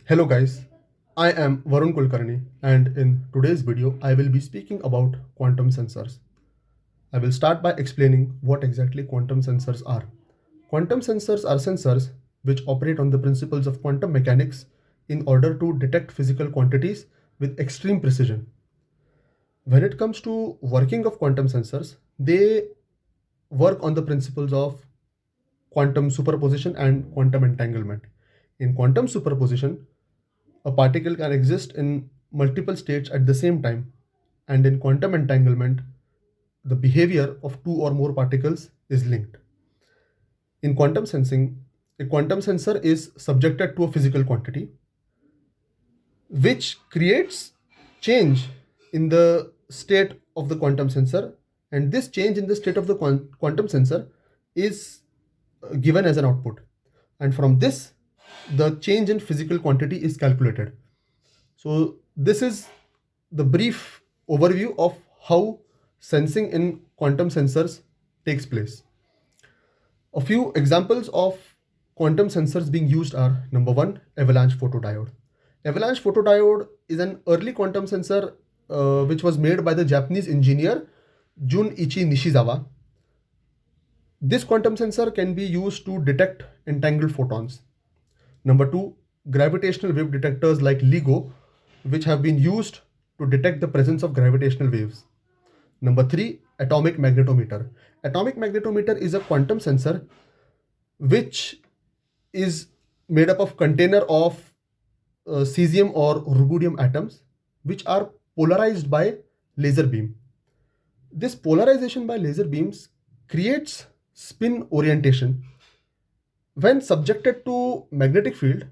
Hello guys, I am Varun Kulkarni and in today's video I will be speaking about quantum sensors. I will start by explaining what exactly quantum sensors are. Quantum sensors are sensors which operate on the principles of quantum mechanics in order to detect physical quantities with extreme precision. When it comes to working of quantum sensors, they work on the principles of quantum superposition and quantum entanglement. In quantum superposition, a particle can exist in multiple states at the same time, and in quantum entanglement, the behavior of two or more particles is linked. In quantum sensing, a quantum sensor is subjected to a physical quantity, which creates change in the state of the quantum sensor, and this change in the state of the quantum sensor is given as an output. And from this, the change in physical quantity is calculated. So this is the brief overview of how sensing in quantum sensors takes place. A few examples of quantum sensors being used are: number one, avalanche photodiode. Avalanche photodiode is an early quantum sensor which was made by the Japanese engineer Junichi Nishizawa. This quantum sensor can be used to detect entangled photons. Number two, gravitational wave detectors like LIGO, which have been used to detect the presence of gravitational waves. Number three, atomic magnetometer. Atomic magnetometer is a quantum sensor which is made up of container of cesium or rubidium atoms which are polarized by laser beam. This polarization by laser beams creates spin orientation. When subjected to magnetic field,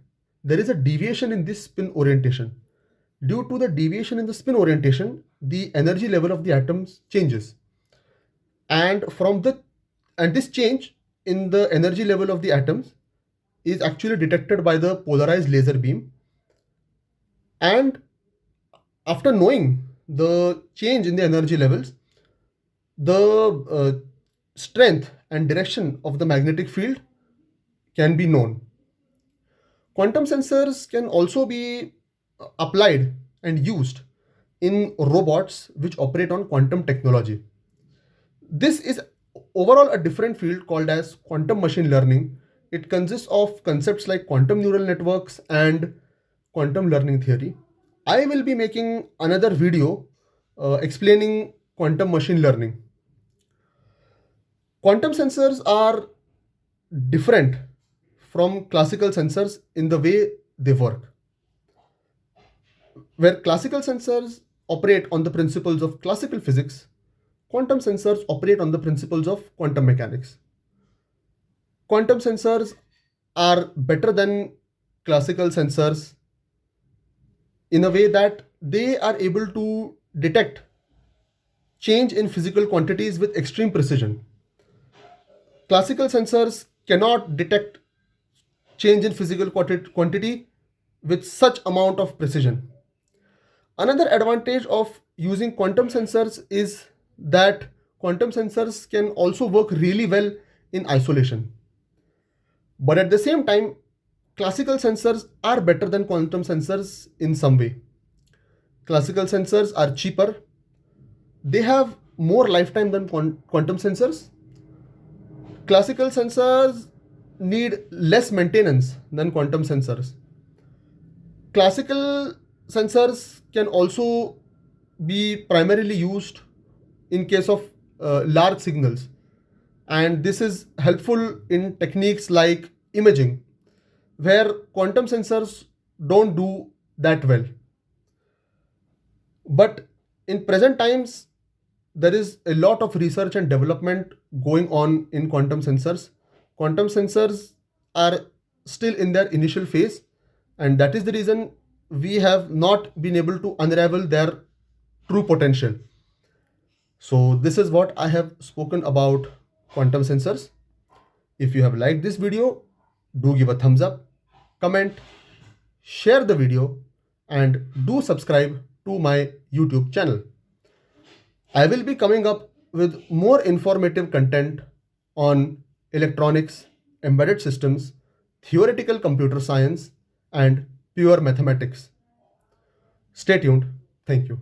there is a deviation in this spin orientation. Due to the deviation in the spin orientation, the energy level of the atoms changes. And this change in the energy level of the atoms is actually detected by the polarized laser beam. And after knowing the change in the energy levels, the strength and direction of the magnetic field can be known. Quantum sensors can also be applied and used in robots which operate on quantum technology. This is overall a different field called as quantum machine learning. It consists of concepts like quantum neural networks and quantum learning theory. I will be making another video explaining quantum machine learning. Quantum sensors are different from classical sensors in the way they work. Where classical sensors operate on the principles of classical physics, quantum sensors operate on the principles of quantum mechanics. Quantum sensors are better than classical sensors in a way that they are able to detect change in physical quantities with extreme precision. Classical sensors cannot detect change in physical quantity with such amount of precision. Another advantage of using quantum sensors is that quantum sensors can also work really well in isolation. But at the same time, classical sensors are better than quantum sensors in some way. Classical sensors are cheaper, they have more lifetime than quantum sensors. Classical sensors need less maintenance than quantum sensors. Classical sensors can also be primarily used in case of large signals, and this is helpful in techniques like imaging, where quantum sensors don't do that well. But in present times, there is a lot of research and development going on in quantum sensors. Quantum sensors are still in their initial phase, and that is the reason we have not been able to unravel their true potential. So, this is what I have spoken about quantum sensors. If you have liked this video, do give a thumbs up, comment, share the video, and do subscribe to my YouTube channel. I will be coming up with more informative content on electronics, embedded systems, theoretical computer science, and pure mathematics. Stay tuned. Thank you.